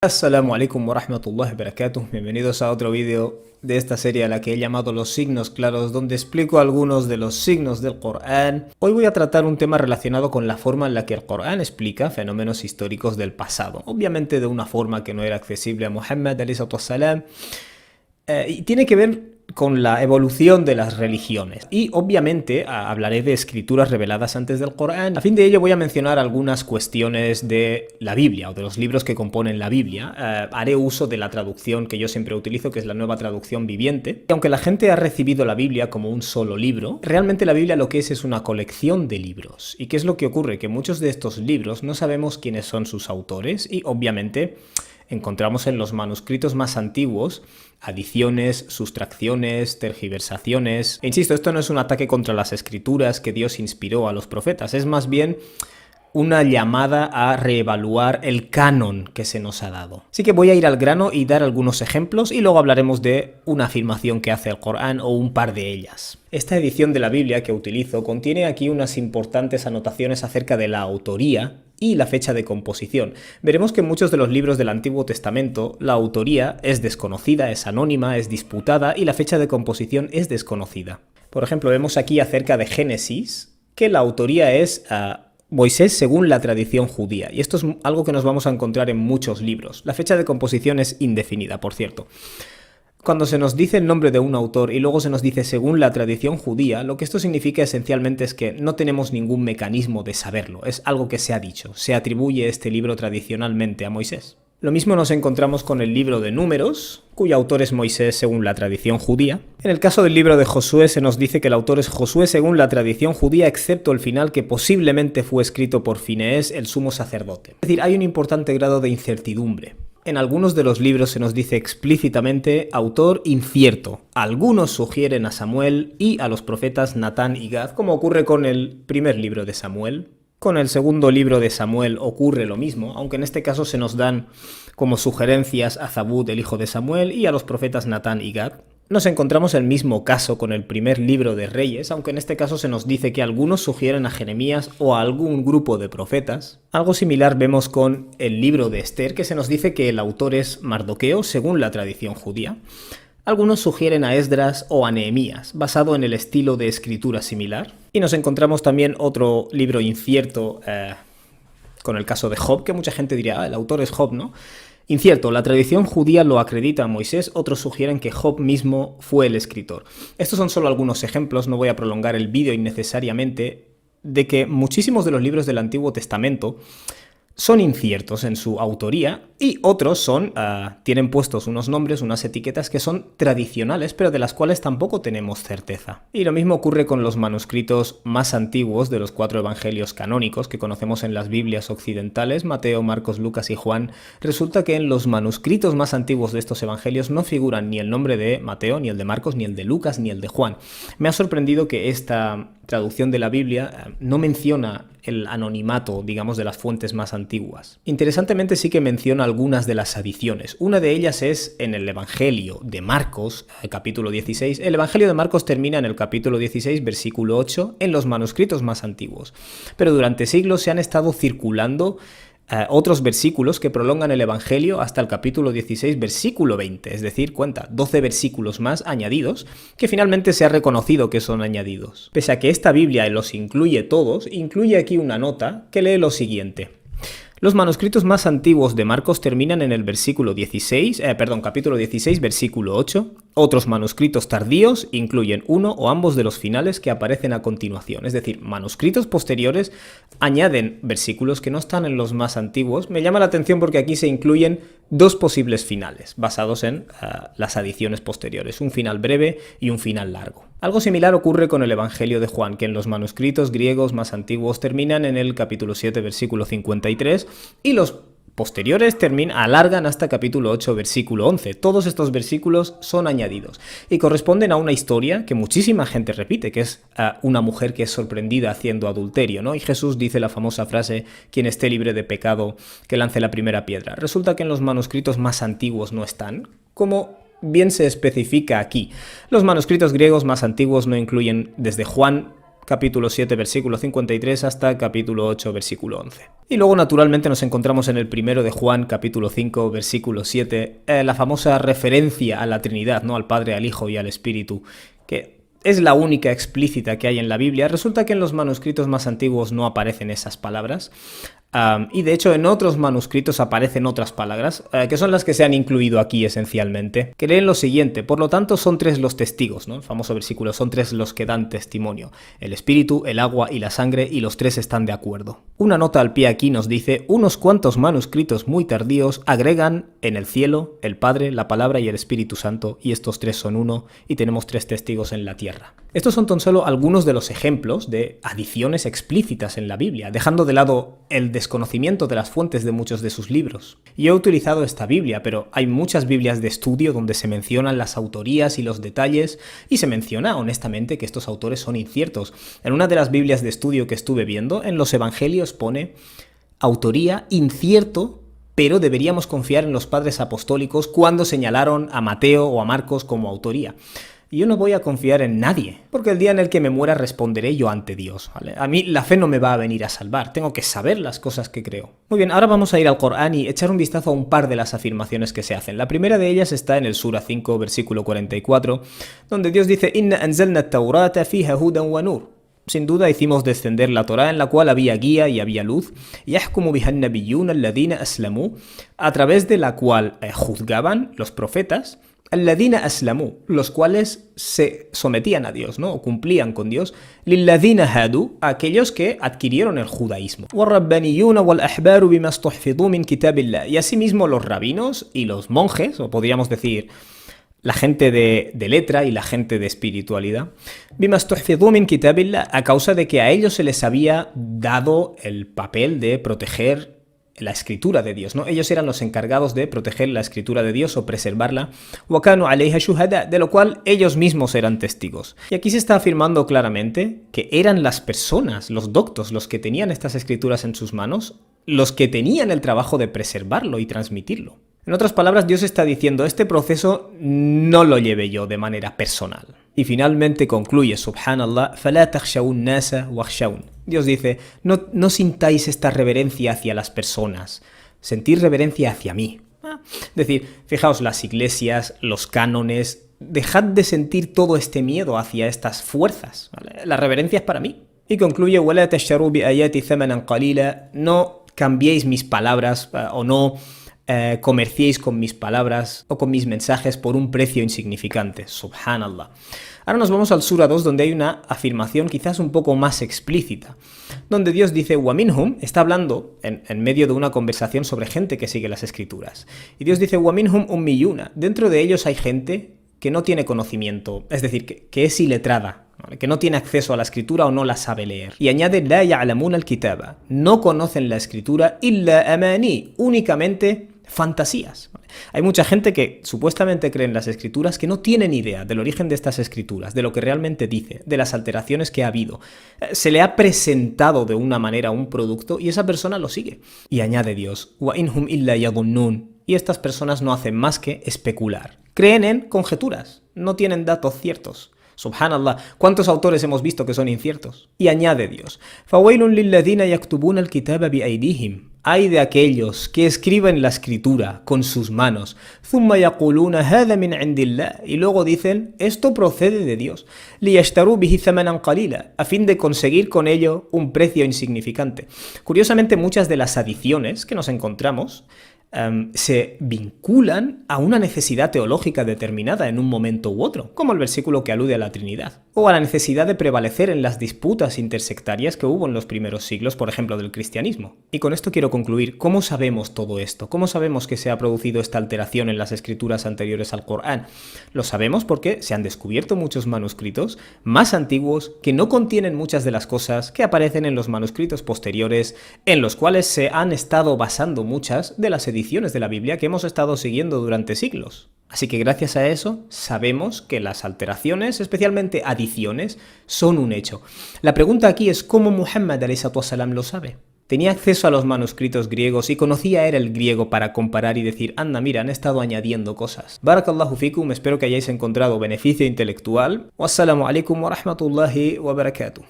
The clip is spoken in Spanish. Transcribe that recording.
Assalamu alaikum wa rahmatullahi wa barakatuh. Bienvenidos a otro vídeo de esta serie a la que he llamado Los signos claros, donde explico algunos de los signos del Corán. Hoy voy a tratar un tema relacionado con la forma en la que el Corán explica fenómenos históricos del pasado, obviamente de una forma que no era accesible a Muhammad alayhi y tiene que ver con la evolución de las religiones. Y obviamente hablaré de escrituras reveladas antes del Corán. A fin de ello voy a mencionar algunas cuestiones de la Biblia o de los libros que componen la Biblia. Haré uso de la traducción que yo siempre utilizo, que es la Nueva Traducción Viviente. Y aunque la gente ha recibido la Biblia como un solo libro, realmente la Biblia lo que es una colección de libros. ¿Y qué es lo que ocurre? Que muchos de estos libros no sabemos quiénes son sus autores y obviamente encontramos en los manuscritos más antiguos adiciones, sustracciones, tergiversaciones. E insisto, esto no es un ataque contra las escrituras que Dios inspiró a los profetas, es más bien una llamada a reevaluar el canon que se nos ha dado. Así que voy a ir al grano y dar algunos ejemplos y luego hablaremos de una afirmación que hace el Corán o un par de ellas. Esta edición de la Biblia que utilizo contiene aquí unas importantes anotaciones acerca de la autoría y la fecha de composición. Veremos que en muchos de los libros del Antiguo Testamento la autoría es desconocida, es anónima, es disputada y la fecha de composición es desconocida. Por ejemplo, vemos aquí acerca de Génesis que la autoría es Moisés según la tradición judía, y esto es algo que nos vamos a encontrar en muchos libros. La fecha de composición es indefinida, por cierto. Cuando se nos dice el nombre de un autor y luego se nos dice según la tradición judía, lo que esto significa esencialmente es que no tenemos ningún mecanismo de saberlo, es algo que se ha dicho, se atribuye este libro tradicionalmente a Moisés. Lo mismo nos encontramos con el libro de Números, cuyo autor es Moisés según la tradición judía. En el caso del libro de Josué se nos dice que el autor es Josué según la tradición judía, excepto el final que posiblemente fue escrito por Fineés, el sumo sacerdote. Es decir, hay un importante grado de incertidumbre. En algunos de los libros se nos dice explícitamente autor incierto. Algunos sugieren a Samuel y a los profetas Natán y Gad, como ocurre con el primer libro de Samuel. Con el segundo libro de Samuel ocurre lo mismo, aunque en este caso se nos dan como sugerencias a Zabud, el hijo de Samuel, y a los profetas Natán y Gad. Nos encontramos el mismo caso con el primer libro de Reyes, aunque en este caso se nos dice que algunos sugieren a Jeremías o a algún grupo de profetas. Algo similar vemos con el libro de Esther, que se nos dice que el autor es Mardoqueo, según la tradición judía. Algunos sugieren a Esdras o a Nehemías, basado en el estilo de escritura similar. Y nos encontramos también otro libro incierto con el caso de Job, que mucha gente diría, el autor es Job, ¿no? Incierto, la tradición judía lo acredita a Moisés, otros sugieren que Job mismo fue el escritor. Estos son solo algunos ejemplos, no voy a prolongar el vídeo innecesariamente, de que muchísimos de los libros del Antiguo Testamento son inciertos en su autoría y otros tienen puestos unos nombres, unas etiquetas que son tradicionales, pero de las cuales tampoco tenemos certeza. Y lo mismo ocurre con los manuscritos más antiguos de los 4 evangelios canónicos que conocemos en las Biblias occidentales, Mateo, Marcos, Lucas y Juan. Resulta que en los manuscritos más antiguos de estos evangelios no figuran ni el nombre de Mateo, ni el de Marcos, ni el de Lucas, ni el de Juan. Me ha sorprendido que esta traducción de la Biblia no menciona el anonimato, digamos, de las fuentes más antiguas. Interesantemente sí que menciona algunas de las adiciones. Una de ellas es en el Evangelio de Marcos, capítulo 16. El Evangelio de Marcos termina en el capítulo 16, versículo 8, en los manuscritos más antiguos. Pero durante siglos se han estado circulando otros versículos que prolongan el Evangelio hasta el capítulo 16, versículo 20, es decir, 12 versículos más añadidos, que finalmente se ha reconocido que son añadidos. Pese a que esta Biblia los incluye todos, incluye aquí una nota que lee lo siguiente. Los manuscritos más antiguos de Marcos terminan en el capítulo 16, versículo 8. Otros manuscritos tardíos incluyen uno o ambos de los finales que aparecen a continuación. Es decir, manuscritos posteriores añaden versículos que no están en los más antiguos. Me llama la atención porque aquí se incluyen 2 posibles finales basados en las adiciones posteriores, un final breve y un final largo. Algo similar ocurre con el Evangelio de Juan, que en los manuscritos griegos más antiguos terminan en el capítulo 7, versículo 53, y los posteriores alargan hasta capítulo 8, versículo 11. Todos estos versículos son añadidos y corresponden a una historia que muchísima gente repite, que es una mujer que es sorprendida haciendo adulterio, ¿no? Y Jesús dice la famosa frase, quien esté libre de pecado, que lance la primera piedra. Resulta que en los manuscritos más antiguos no están, como bien se especifica aquí. Los manuscritos griegos más antiguos no incluyen desde Juan capítulo 7, versículo 53, hasta capítulo 8, versículo 11. Y luego, naturalmente, nos encontramos en el primero de Juan, capítulo 5, versículo 7, la famosa referencia a la Trinidad, ¿no? Al Padre, al Hijo y al Espíritu, que es la única explícita que hay en la Biblia. Resulta que en los manuscritos más antiguos no aparecen esas palabras. Y de hecho en otros manuscritos aparecen otras palabras, que son las que se han incluido aquí esencialmente, que leen lo siguiente: por lo tanto son tres los testigos, ¿no? El famoso versículo, son tres los que dan testimonio: el espíritu, el agua y la sangre, y los tres están de acuerdo. Una nota al pie aquí nos dice: unos cuantos manuscritos muy tardíos agregan en el cielo, el Padre, la Palabra y el Espíritu Santo, y estos tres son uno, y tenemos tres testigos en la tierra. Estos son tan solo algunos de los ejemplos de adiciones explícitas en la Biblia, dejando de lado el desconocimiento de las fuentes de muchos de sus libros. Yo he utilizado esta Biblia, pero hay muchas Biblias de estudio donde se mencionan las autorías y los detalles, y se menciona honestamente que estos autores son inciertos. En una de las Biblias de estudio que estuve viendo, en los Evangelios pone autoría incierto, pero deberíamos confiar en los padres apostólicos cuando señalaron a Mateo o a Marcos como autoría. Yo no voy a confiar en nadie, porque el día en el que me muera responderé yo ante Dios, ¿vale? A mí la fe no me va a venir a salvar, tengo que saber las cosas que creo. Muy bien, ahora vamos a ir al Corán y echar un vistazo a un par de las afirmaciones que se hacen. La primera de ellas está en el Sura 5, versículo 44, donde Dios dice: Inna anzalna at-taurata fiha hudan wa nur. Sin duda hicimos descender la Torá, en la cual había guía y había luz, yahkumu biha an-nabiyyuna alladhina aslamu, a través de la cual juzgaban los profetas, alladhina aslamu, los cuales se sometían a Dios, ¿no? O cumplían con Dios, lilladhina hadu, aquellos que adquirieron el judaísmo, warrabbaniyuna wal ahbaru bima istuhfidhu min kitabillah, y asimismo los rabinos y los monjes, o podríamos decir la gente de letra y la gente de espiritualidad, bima istuhfidhu min kitabillah, a causa de que a ellos se les había dado el papel de proteger la escritura de Dios, ¿no? Ellos eran los encargados de proteger la escritura de Dios o preservarla, wa kanu alayha shuhada, de lo cual ellos mismos eran testigos. Y aquí se está afirmando claramente que eran las personas, los doctos, los que tenían estas escrituras en sus manos, los que tenían el trabajo de preservarlo y transmitirlo. En otras palabras, Dios está diciendo: este proceso no lo llevé yo de manera personal. Y finalmente concluye, subhanallah, فَلَا تَخْشَوُا النَّاسَ وَخْشَوْنِ. Dios dice: no sintáis esta reverencia hacia las personas, sentid reverencia hacia mí. Es decir, fijaos, las iglesias, los cánones, dejad de sentir todo este miedo hacia estas fuerzas, ¿vale? La reverencia es para mí. Y concluye: وَلَا تَشْتَرُوا بِآيَاتِ ثَمَنًا قَلِيلًا. No cambiéis mis palabras o no comerciéis con mis palabras o con mis mensajes por un precio insignificante. Subhanallah. Ahora nos vamos al Sura 2, donde hay una afirmación quizás un poco más explícita, donde Dios dice: وَمِنْهُمْ, está hablando en medio de una conversación sobre gente que sigue las escrituras. Y Dios dice: وَمِنْهُمْ أُمِّيُّونَ, dentro de ellos hay gente que no tiene conocimiento, es decir, que es iletrada, ¿vale? Que no tiene acceso a la escritura o no la sabe leer. Y añade: لَا يَعْلَمُونَ الْكِتَابَ, no conocen la escritura, إِلَّا أَمَانِي, únicamente fantasías. Hay mucha gente que supuestamente cree en las escrituras que no tienen idea del origen de estas escrituras, de lo que realmente dice, de las alteraciones que ha habido. Se le ha presentado de una manera un producto y esa persona lo sigue. Y añade Dios: وَإِنْهُمْ إِلَّا يَظُنُّونَ, y estas personas no hacen más que especular. Creen en conjeturas, no tienen datos ciertos. Subhanallah, ¿cuántos autores hemos visto que son inciertos? Y añade Dios: فَوَيْلٌ لِلَّذِينَ يَكْتُبُونَ الْكِتَابَ بِأَيْدِيهِمْ, hay de aquellos que escriben la escritura con sus manos, ثُمَّ يَقُولُونَ هَذَا مِنْ عِنْدِ اللَّهِ, y luego dicen: esto procede de Dios, لِيَشْتَرُوا بِهِ ثَمَنًا قَلِيلًا, a fin de conseguir con ello un precio insignificante. Curiosamente, muchas de las adiciones que nos encontramos se vinculan a una necesidad teológica determinada en un momento u otro, como el versículo que alude a la Trinidad, o a la necesidad de prevalecer en las disputas intersectarias que hubo en los primeros siglos, por ejemplo, del cristianismo. Y con esto quiero concluir. ¿Cómo sabemos todo esto? ¿Cómo sabemos que se ha producido esta alteración en las escrituras anteriores al Corán? Lo sabemos porque se han descubierto muchos manuscritos más antiguos que no contienen muchas de las cosas que aparecen en los manuscritos posteriores, en los cuales se han estado basando muchas de las ediciones de la Biblia que hemos estado siguiendo durante siglos. Así que gracias a eso sabemos que las alteraciones, especialmente adiciones, son un hecho. La pregunta aquí es: ¿cómo Muhammad a.s. lo sabe? Tenía acceso a los manuscritos griegos y conocía él el griego para comparar y decir: anda, mira, han estado añadiendo cosas. Barakallahu fikum, espero que hayáis encontrado beneficio intelectual. Wassalamu alaikum wa rahmatullahi wa barakatuh.